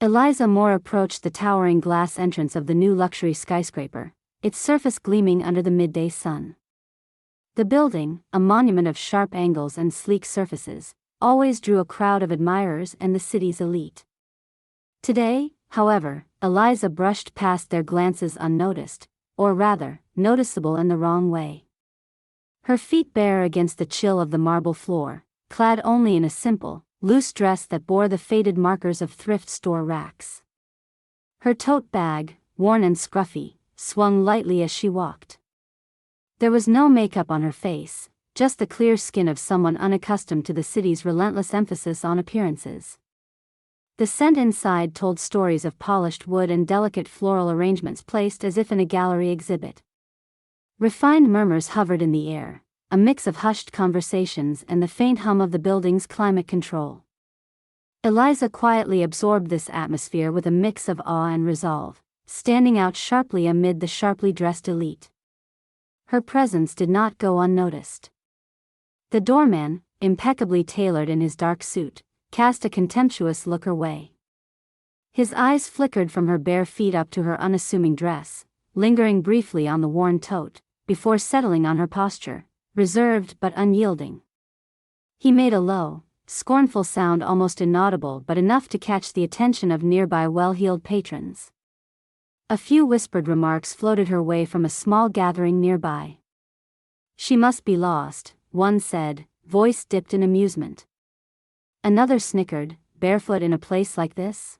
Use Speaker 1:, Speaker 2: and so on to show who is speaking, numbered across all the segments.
Speaker 1: Eliza Moore approached the towering glass entrance of the new luxury skyscraper, its surface gleaming under the midday sun. The building, a monument of sharp angles and sleek surfaces, always drew a crowd of admirers and the city's elite. Today, however, Eliza brushed past their glances unnoticed, or rather, noticeable in the wrong way. Her feet bare against the chill of the marble floor, clad only in a simple, loose dress that bore the faded markers of thrift store racks. Her tote bag, worn and scruffy, swung lightly as she walked. There was no makeup on her face, just the clear skin of someone unaccustomed to the city's relentless emphasis on appearances. The scent inside told stories of polished wood and delicate floral arrangements placed as if in a gallery exhibit. Refined murmurs hovered in the air, a mix of hushed conversations and the faint hum of the building's climate control. Eliza quietly absorbed this atmosphere with a mix of awe and resolve, standing out sharply amid the sharply dressed elite. Her presence did not go unnoticed. The doorman, impeccably tailored in his dark suit, cast a contemptuous look her way. His eyes flickered from her bare feet up to her unassuming dress, lingering briefly on the worn tote, before settling on her posture, reserved but unyielding. He made a low, scornful sound almost inaudible but enough to catch the attention of nearby well-heeled patrons. A few whispered remarks floated her way from a small gathering nearby. "She must be lost," one said, voice dipped in amusement. Another snickered, "Barefoot in a place like this?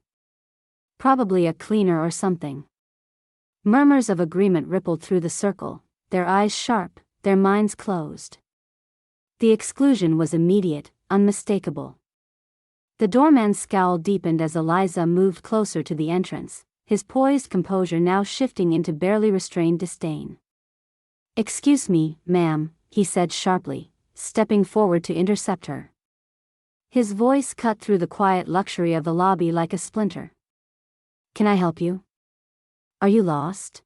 Speaker 1: Probably a cleaner or something." Murmurs of agreement rippled through the circle, their eyes sharp, their minds closed. The exclusion was immediate, unmistakable. The doorman's scowl deepened as Eliza moved closer to the entrance, his poised composure now shifting into barely restrained disdain. "Excuse me, ma'am," he said sharply, stepping forward to intercept her. His voice cut through the quiet luxury of the lobby like a splinter. "Can I help you? Are you lost?"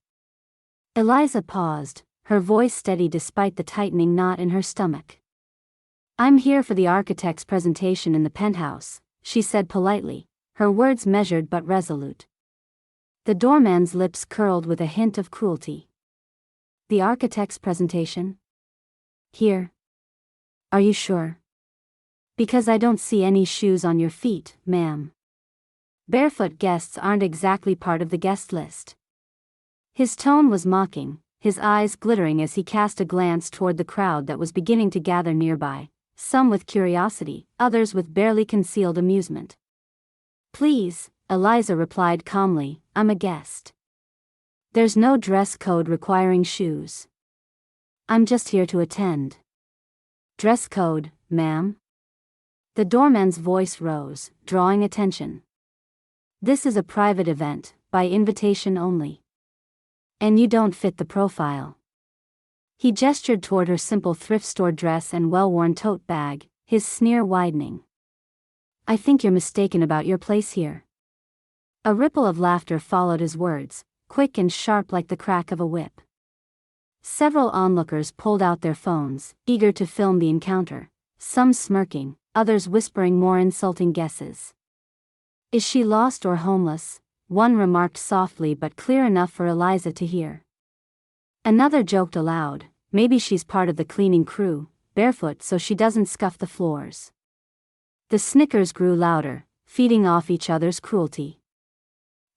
Speaker 1: Eliza paused, her voice steady despite the tightening knot in her stomach. "I'm here for the architect's presentation in the penthouse," she said politely, her words measured but resolute. The doorman's lips curled with a hint of cruelty. "The architect's presentation? Here? Are you sure? Because I don't see any shoes on your feet, ma'am. Barefoot guests aren't exactly part of the guest list." His tone was mocking, his eyes glittering as he cast a glance toward the crowd that was beginning to gather nearby, some with curiosity, others with barely concealed amusement. "Please," Eliza replied calmly, "I'm a guest. There's no dress code requiring shoes. I'm just here to attend." "Dress code, ma'am?" The doorman's voice rose, drawing attention. "This is a private event, by invitation only. And you don't fit the profile." He gestured toward her simple thrift store dress and well-worn tote bag, his sneer widening. "I think you're mistaken about your place here." A ripple of laughter followed his words, quick and sharp like the crack of a whip. Several onlookers pulled out their phones, eager to film the encounter, some smirking, others whispering more insulting guesses. "Is she lost or homeless?" one remarked softly but clear enough for Eliza to hear. Another joked aloud, "Maybe she's part of the cleaning crew, barefoot so she doesn't scuff the floors." The snickers grew louder, feeding off each other's cruelty.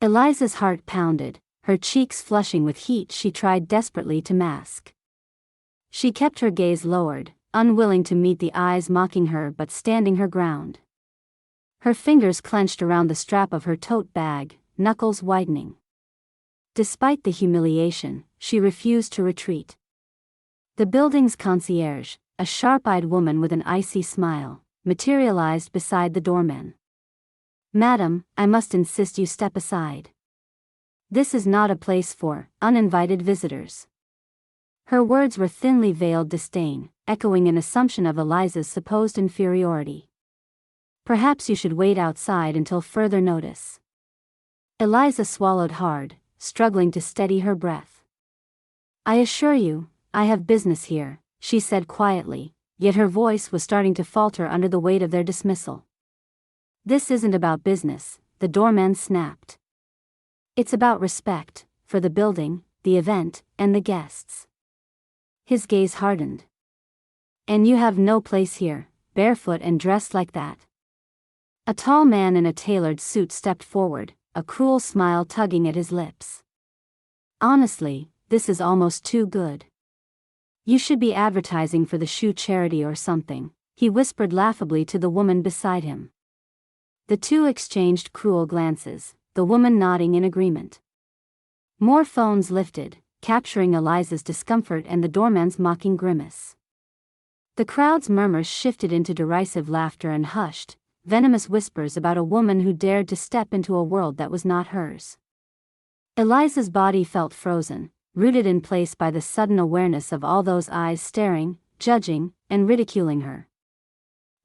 Speaker 1: Eliza's heart pounded, her cheeks flushing with heat she tried desperately to mask. She kept her gaze lowered, unwilling to meet the eyes mocking her but standing her ground. Her fingers clenched around the strap of her tote bag, knuckles widening. Despite the humiliation, she refused to retreat. The building's concierge, a sharp-eyed woman with an icy smile, materialized beside the doorman. "Madam, I must insist you step aside. This is not a place for uninvited visitors." Her words were thinly veiled disdain, echoing an assumption of Eliza's supposed inferiority. "Perhaps you should wait outside until further notice." Eliza swallowed hard, struggling to steady her breath. "I assure you, I have business here," she said quietly, yet her voice was starting to falter under the weight of their dismissal. "This isn't about business, the doorman snapped. It's about respect, for the building, the event, and the guests. His gaze hardened. And you have no place here, barefoot and dressed like that. A tall man in a tailored suit stepped forward, a cruel smile tugging at his lips. Honestly, this is almost too good. You should be advertising for the shoe charity or something, he whispered laughably to the woman beside him. The two exchanged cruel glances, the woman nodding in agreement. More phones lifted, capturing Eliza's discomfort and the doorman's mocking grimace. The crowd's murmurs shifted into derisive laughter and hushed, venomous whispers about a woman who dared to step into a world that was not hers. Eliza's body felt frozen, rooted in place by the sudden awareness of all those eyes staring, judging, and ridiculing her.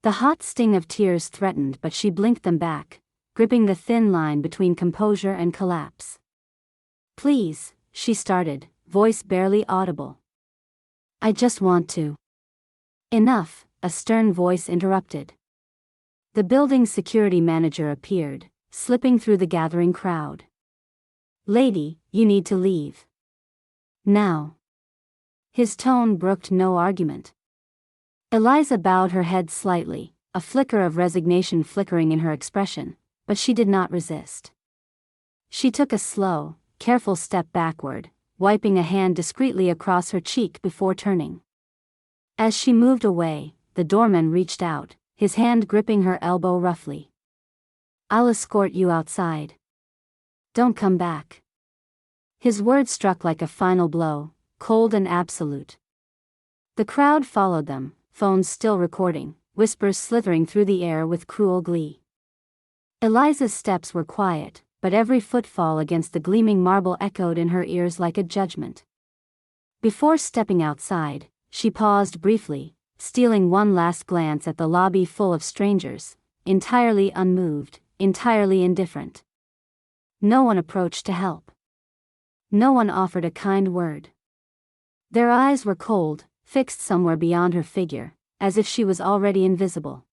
Speaker 1: The hot sting of tears threatened, but she blinked them back, gripping the thin line between composure and collapse. Please, she started, voice barely audible. I just want to. Enough, a stern voice interrupted. The building's security manager appeared, slipping through the gathering crowd. Lady, you need to leave. Now. His tone brooked no argument. Eliza bowed her head slightly, a flicker of resignation flickering in her expression, but she did not resist. She took a slow, careful step backward, wiping a hand discreetly across her cheek before turning. As she moved away, the doorman reached out, his hand gripping her elbow roughly. I'll escort you outside. Don't come back. His words struck like a final blow, cold and absolute. The crowd followed them, phones still recording, whispers slithering through the air with cruel glee. Eliza's steps were quiet, but every footfall against the gleaming marble echoed in her ears like a judgment. Before stepping outside, she paused briefly, stealing one last glance at the lobby full of strangers, entirely unmoved, entirely indifferent. No one approached to help. No one offered a kind word. Their eyes were cold, fixed somewhere beyond her figure, as if she was already invisible.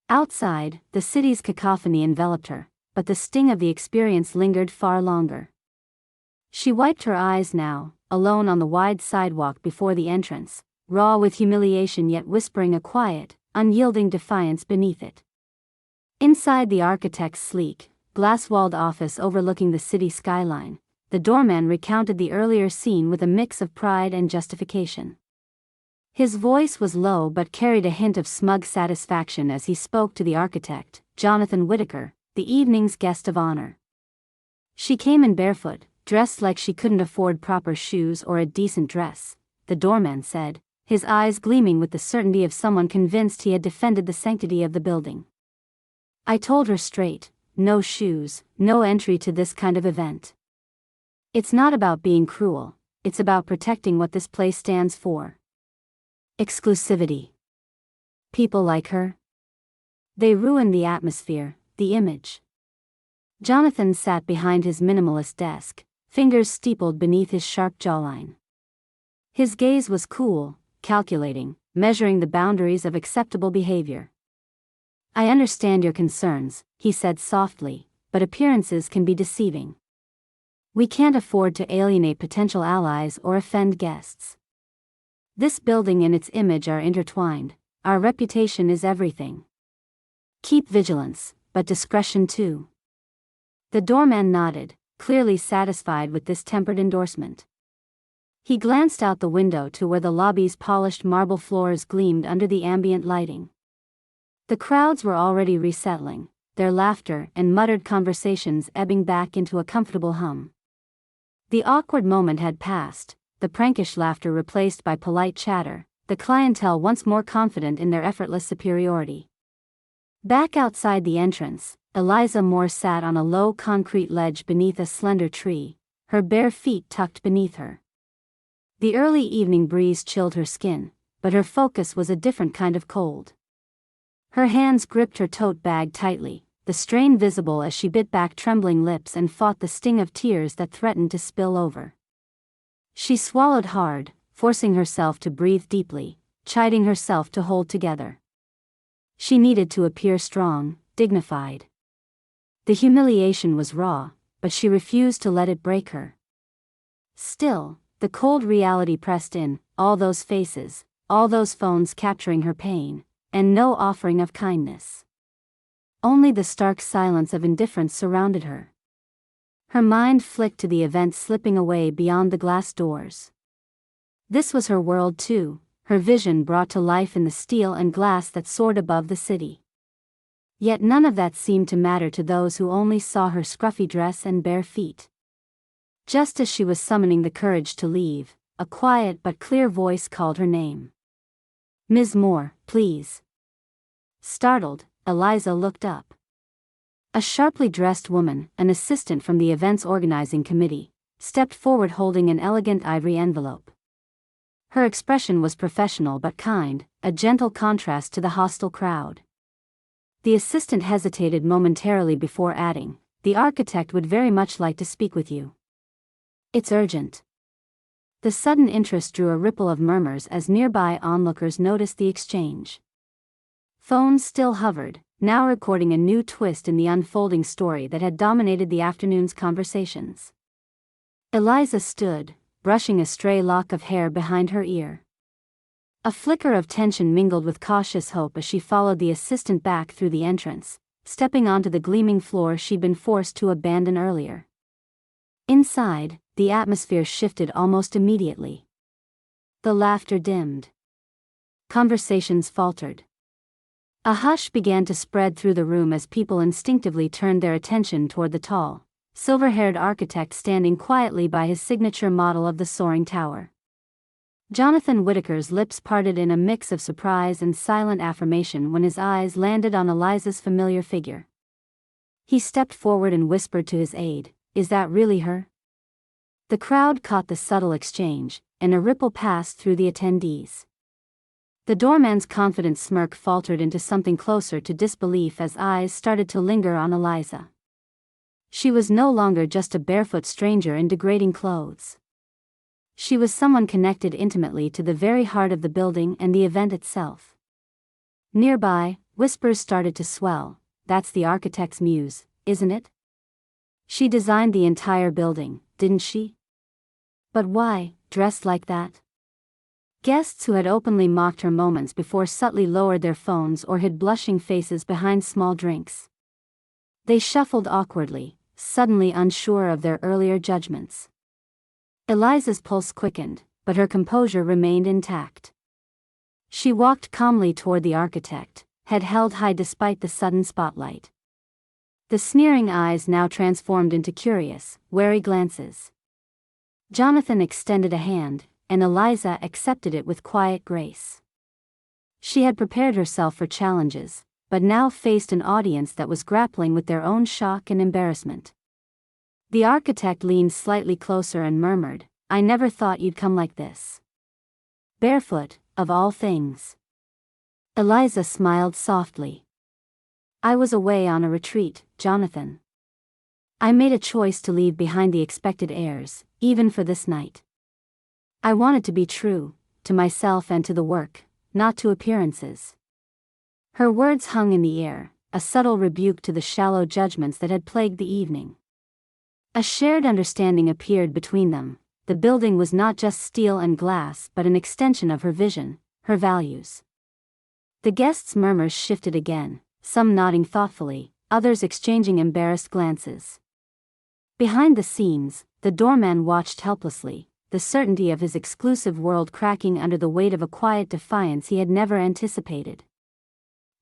Speaker 1: Outside, the city's cacophony enveloped her, but the sting of the experience lingered far longer. She wiped her eyes now, alone on the wide sidewalk before the entrance, raw with humiliation yet whispering a quiet, unyielding defiance beneath it. Inside the architect's sleek, glass-walled office overlooking the city skyline, the doorman recounted the earlier scene with a mix of pride and justification. His voice was low but carried a hint of smug satisfaction as he spoke to the architect, Jonathan Whitaker, the evening's guest of honor. She came in barefoot, dressed like she couldn't afford proper shoes or a decent dress, the doorman said, his eyes gleaming with the certainty of someone convinced he had defended the sanctity of the building. I told her straight, no shoes, no entry to this kind of event. It's not about being cruel, it's about protecting what this place stands for. Exclusivity. People like her? They ruin the atmosphere, the image. Jonathan sat behind his minimalist desk, fingers steepled beneath his sharp jawline. His gaze was cool, calculating, measuring the boundaries of acceptable behavior. I understand your concerns, he said softly, but appearances can be deceiving. We can't afford to alienate potential allies or offend guests. This building and its image are intertwined, our reputation is everything. Keep vigilance, but discretion too. The doorman nodded, clearly satisfied with this tempered endorsement. He glanced out the window to where the lobby's polished marble floors gleamed under the ambient lighting. The crowds were already resettling, their laughter and muttered conversations ebbing back into a comfortable hum. The awkward moment had passed, the prankish laughter replaced by polite chatter, the clientele once more confident in their effortless superiority. Back outside the entrance, Eliza Moore sat on a low concrete ledge beneath a slender tree, her bare feet tucked beneath her. The early evening breeze chilled her skin, but her focus was a different kind of cold. Her hands gripped her tote bag tightly, the strain visible as she bit back trembling lips and fought the sting of tears that threatened to spill over. She swallowed hard, forcing herself to breathe deeply, chiding herself to hold together. She needed to appear strong, dignified. The humiliation was raw, but she refused to let it break her. Still, the cold reality pressed in, all those faces, all those phones capturing her pain, and no offering of kindness. Only the stark silence of indifference surrounded her. Her mind flicked to the events slipping away beyond the glass doors. This was her world too, her vision brought to life in the steel and glass that soared above the city. Yet none of that seemed to matter to those who only saw her scruffy dress and bare feet. Just as she was summoning the courage to leave, a quiet but clear voice called her name. "Ms. Moore, please." Startled, Eliza looked up. A sharply dressed woman, an assistant from the event's organizing committee, stepped forward holding an elegant ivory envelope. Her expression was professional but kind, a gentle contrast to the hostile crowd. The assistant hesitated momentarily before adding, "The architect would very much like to speak with you. It's urgent." The sudden interest drew a ripple of murmurs as nearby onlookers noticed the exchange. Phones still hovered, now recording a new twist in the unfolding story that had dominated the afternoon's conversations. Eliza stood, brushing a stray lock of hair behind her ear. A flicker of tension mingled with cautious hope as she followed the assistant back through the entrance, stepping onto the gleaming floor she'd been forced to abandon earlier. Inside, the atmosphere shifted almost immediately. The laughter dimmed. Conversations faltered. A hush began to spread through the room as people instinctively turned their attention toward the tall, silver-haired architect standing quietly by his signature model of the soaring tower. Jonathan Whittaker's lips parted in a mix of surprise and silent affirmation when his eyes landed on Eliza's familiar figure. He stepped forward and whispered to his aide, "Is that really her?" The crowd caught the subtle exchange, and a ripple passed through the attendees. The doorman's confident smirk faltered into something closer to disbelief as eyes started to linger on Eliza. She was no longer just a barefoot stranger in degrading clothes. She was someone connected intimately to the very heart of the building and the event itself. Nearby, whispers started to swell, "That's the architect's muse, isn't it? She designed the entire building, didn't she? But why, dressed like that?" Guests who had openly mocked her moments before subtly lowered their phones or hid blushing faces behind small drinks. They shuffled awkwardly, suddenly unsure of their earlier judgments. Eliza's pulse quickened, but her composure remained intact. She walked calmly toward the architect, head held high despite the sudden spotlight. The sneering eyes now transformed into curious, wary glances. Jonathan extended a hand, and Eliza accepted it with quiet grace. She had prepared herself for challenges, but now faced an audience that was grappling with their own shock and embarrassment. The architect leaned slightly closer and murmured, "I never thought you'd come like this. Barefoot, of all things." Eliza smiled softly. "I was away on a retreat, Jonathan. I made a choice to leave behind the expected airs, even for this night. I wanted to be true, to myself and to the work, not to appearances." Her words hung in the air, a subtle rebuke to the shallow judgments that had plagued the evening. A shared understanding appeared between them. The building was not just steel and glass but an extension of her vision, her values. The guests' murmurs shifted again, some nodding thoughtfully, others exchanging embarrassed glances. Behind the scenes, the doorman watched helplessly, the certainty of his exclusive world cracking under the weight of a quiet defiance he had never anticipated.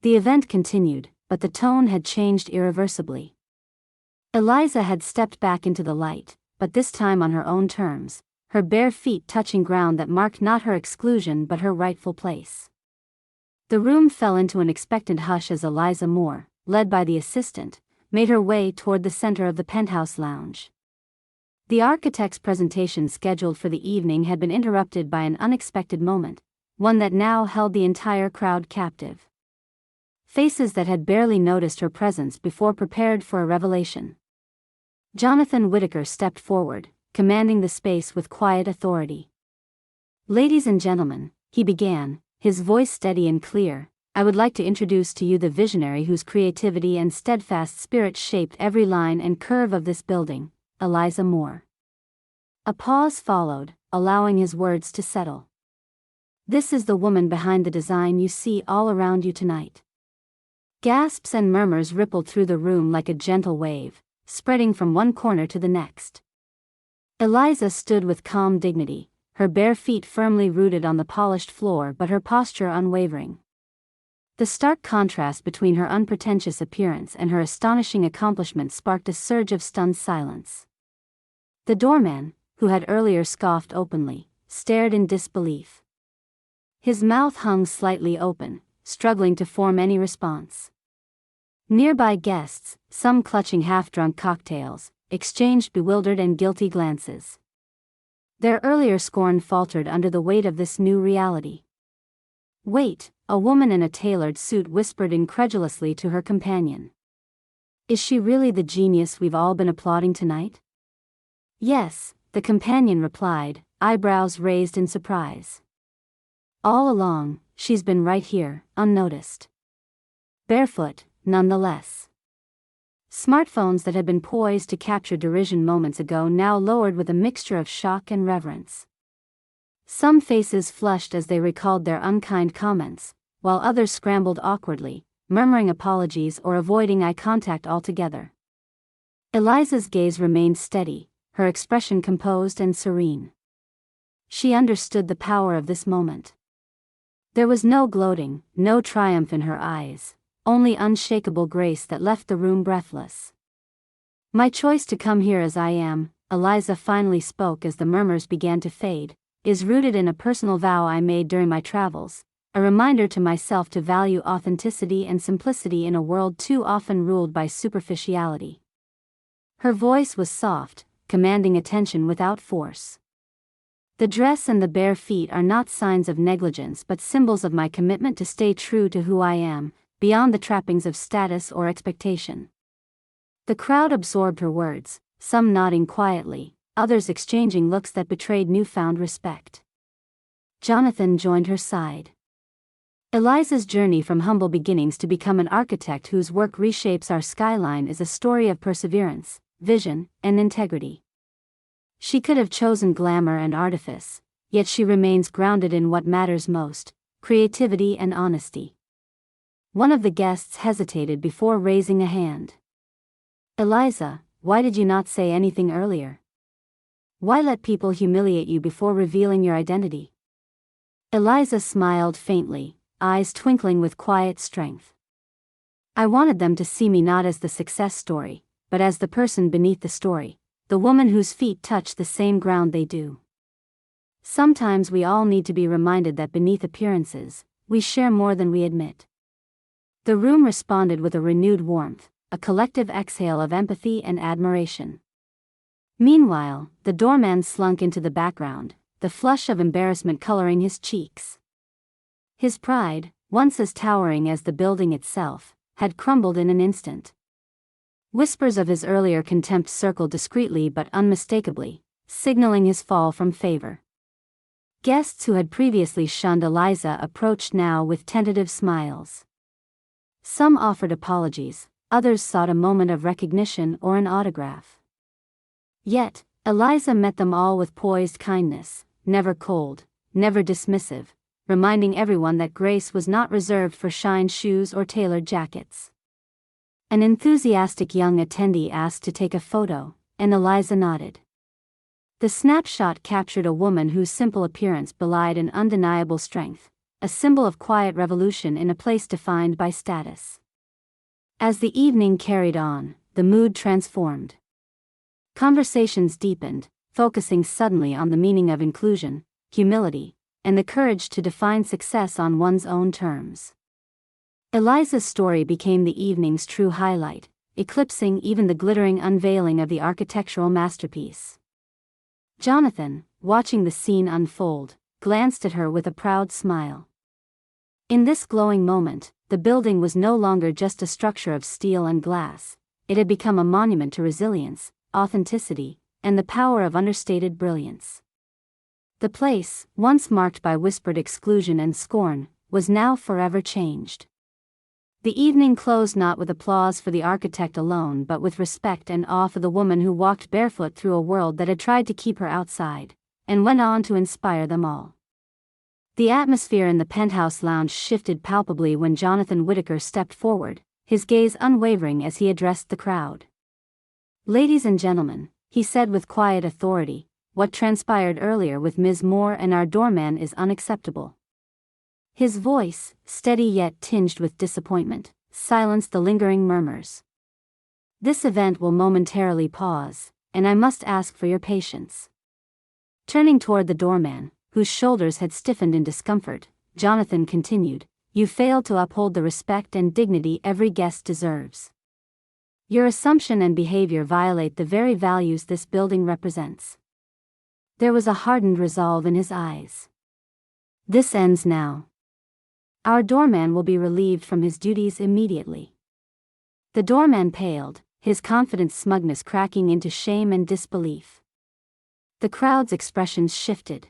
Speaker 1: The event continued, but the tone had changed irreversibly. Eliza had stepped back into the light, but this time on her own terms, her bare feet touching ground that marked not her exclusion but her rightful place. The room fell into an expectant hush as Eliza Moore, led by the assistant, made her way toward the center of the penthouse lounge. The architect's presentation scheduled for the evening had been interrupted by an unexpected moment, one that now held the entire crowd captive. Faces that had barely noticed her presence before prepared for a revelation. Jonathan Whittaker stepped forward, commanding the space with quiet authority. "Ladies and gentlemen," he began, his voice steady and clear, I would like to introduce to you the visionary whose creativity and steadfast spirit shaped every line and curve of this building, Eliza Moore. A pause followed, allowing his words to settle. This is the woman behind the design you see all around you tonight. Gasps and murmurs rippled through the room like a gentle wave, spreading from one corner to the next. Eliza stood with calm dignity, her bare feet firmly rooted on the polished floor but her posture unwavering. The stark contrast between her unpretentious appearance and her astonishing accomplishments sparked a surge of stunned silence. The doorman, who had earlier scoffed openly, stared in disbelief. His mouth hung slightly open, struggling to form any response. Nearby guests, some clutching half-drunk cocktails, exchanged bewildered and guilty glances. Their earlier scorn faltered under the weight of this new reality. "Wait," a woman in a tailored suit whispered incredulously to her companion. "Is she really the genius we've all been applauding tonight?" "Yes," the companion replied, eyebrows raised in surprise. "All along, she's been right here, unnoticed. Barefoot, nonetheless." Smartphones that had been poised to capture derision moments ago now lowered with a mixture of shock and reverence. Some faces flushed as they recalled their unkind comments, while others scrambled awkwardly, murmuring apologies or avoiding eye contact altogether. Eliza's gaze remained steady, her expression composed and serene. She understood the power of this moment. There was no gloating, no triumph in her eyes, only unshakable grace that left the room breathless. "My choice to come here as I am," Eliza finally spoke as the murmurs began to fade, "is rooted in a personal vow I made during my travels, a reminder to myself to value authenticity and simplicity in a world too often ruled by superficiality." Her voice was soft, commanding attention without force. "The dress and the bare feet are not signs of negligence but symbols of my commitment to stay true to who I am, beyond the trappings of status or expectation." The crowd absorbed her words, some nodding quietly, others exchanging looks that betrayed newfound respect. Jonathan joined her side. Eliza's journey from humble beginnings to become an architect whose work reshapes our skyline is a story of perseverance, vision, and integrity. She could have chosen glamour and artifice, yet she remains grounded in what matters most: creativity and honesty. One of the guests hesitated before raising a hand. "Eliza, why did you not say anything earlier? Why let people humiliate you before revealing your identity?" Eliza smiled faintly, eyes twinkling with quiet strength. "I wanted them to see me not as the success story, but as the person beneath the story, the woman whose feet touch the same ground they do. Sometimes we all need to be reminded that beneath appearances, we share more than we admit." The room responded with a renewed warmth, a collective exhale of empathy and admiration. Meanwhile, the doorman slunk into the background, the flush of embarrassment coloring his cheeks. His pride, once as towering as the building itself, had crumbled in an instant. Whispers of his earlier contempt circled discreetly but unmistakably, signaling his fall from favor. Guests who had previously shunned Eliza approached now with tentative smiles. Some offered apologies, others sought a moment of recognition or an autograph. Yet, Eliza met them all with poised kindness, never cold, never dismissive, reminding everyone that grace was not reserved for shined shoes or tailored jackets. An enthusiastic young attendee asked to take a photo, and Eliza nodded. The snapshot captured a woman whose simple appearance belied an undeniable strength, a symbol of quiet revolution in a place defined by status. As the evening carried on, the mood transformed. Conversations deepened, focusing suddenly on the meaning of inclusion, humility, and the courage to define success on one's own terms. Eliza's story became the evening's true highlight, eclipsing even the glittering unveiling of the architectural masterpiece. Jonathan, watching the scene unfold, glanced at her with a proud smile. In this glowing moment, the building was no longer just a structure of steel and glass, it had become a monument to resilience, authenticity, and the power of understated brilliance. The place, once marked by whispered exclusion and scorn, was now forever changed. The evening closed not with applause for the architect alone but with respect and awe for the woman who walked barefoot through a world that had tried to keep her outside, and went on to inspire them all. The atmosphere in the penthouse lounge shifted palpably when Jonathan Whittaker stepped forward, his gaze unwavering as he addressed the crowd. "Ladies and gentlemen," he said with quiet authority, "what transpired earlier with Ms. Moore and our doorman is unacceptable." His voice, steady yet tinged with disappointment, silenced the lingering murmurs. "This event will momentarily pause, and I must ask for your patience." Turning toward the doorman, whose shoulders had stiffened in discomfort, Jonathan continued, "You failed to uphold the respect and dignity every guest deserves. Your assumption and behavior violate the very values this building represents." There was a hardened resolve in his eyes. "This ends now. Our doorman will be relieved from his duties immediately." The doorman paled, his confident smugness cracking into shame and disbelief. The crowd's expressions shifted.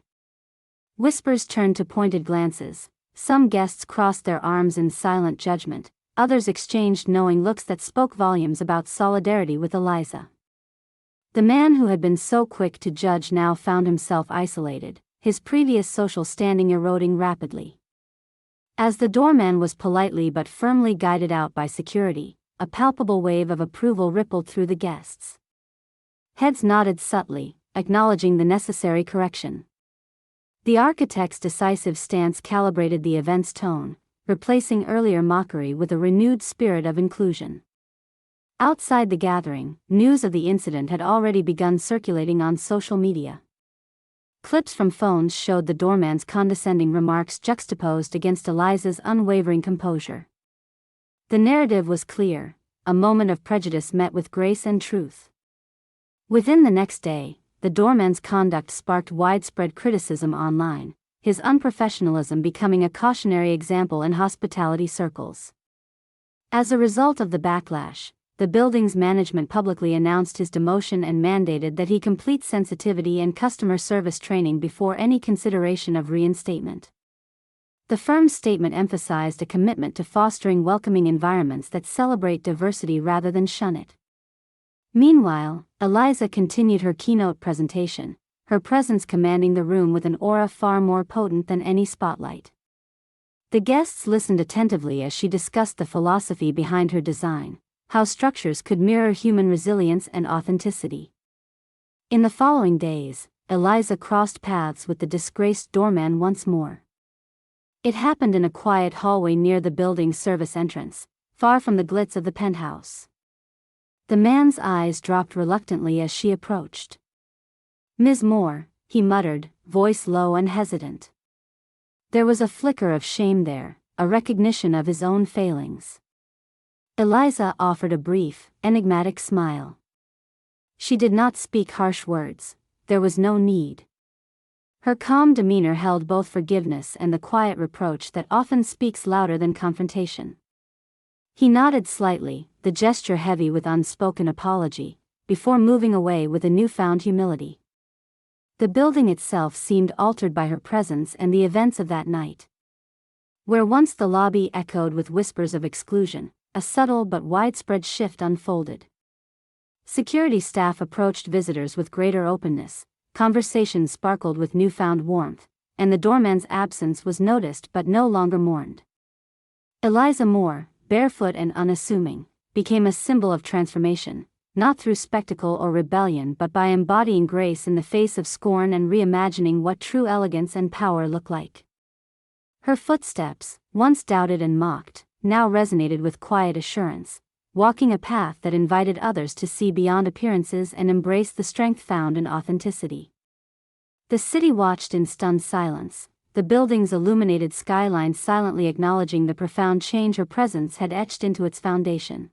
Speaker 1: Whispers turned to pointed glances, some guests crossed their arms in silent judgment, others exchanged knowing looks that spoke volumes about solidarity with Eliza. The man who had been so quick to judge now found himself isolated, his previous social standing eroding rapidly. As the doorman was politely but firmly guided out by security, a palpable wave of approval rippled through the guests. Heads nodded subtly, acknowledging the necessary correction. The architect's decisive stance calibrated the event's tone, replacing earlier mockery with a renewed spirit of inclusion. Outside the gathering, news of the incident had already begun circulating on social media. Clips from phones showed the doorman's condescending remarks juxtaposed against Eliza's unwavering composure. The narrative was clear, a moment of prejudice met with grace and truth. Within the next day, the doorman's conduct sparked widespread criticism online, his unprofessionalism becoming a cautionary example in hospitality circles. As a result of the backlash, the building's management publicly announced his demotion and mandated that he complete sensitivity and customer service training before any consideration of reinstatement. The firm's statement emphasized a commitment to fostering welcoming environments that celebrate diversity rather than shun it. Meanwhile, Eliza continued her keynote presentation, her presence commanding the room with an aura far more potent than any spotlight. The guests listened attentively as she discussed the philosophy behind her design, how structures could mirror human resilience and authenticity. In the following days, Eliza crossed paths with the disgraced doorman once more. It happened in a quiet hallway near the building's service entrance, far from the glitz of the penthouse. The man's eyes dropped reluctantly as she approached. "Ms. Moore," he muttered, voice low and hesitant. There was a flicker of shame there, a recognition of his own failings. Eliza offered a brief, enigmatic smile. She did not speak harsh words, there was no need. Her calm demeanor held both forgiveness and the quiet reproach that often speaks louder than confrontation. He nodded slightly, the gesture heavy with unspoken apology, before moving away with a newfound humility. The building itself seemed altered by her presence and the events of that night. Where once the lobby echoed with whispers of exclusion, a subtle but widespread shift unfolded. Security staff approached visitors with greater openness, conversations sparkled with newfound warmth, and the doorman's absence was noticed but no longer mourned. Eliza Moore, barefoot and unassuming, became a symbol of transformation, not through spectacle or rebellion but by embodying grace in the face of scorn and reimagining what true elegance and power look like. Her footsteps, once doubted and mocked, now resonated with quiet assurance, walking a path that invited others to see beyond appearances and embrace the strength found in authenticity. The city watched in stunned silence, the building's illuminated skyline silently acknowledging the profound change her presence had etched into its foundation.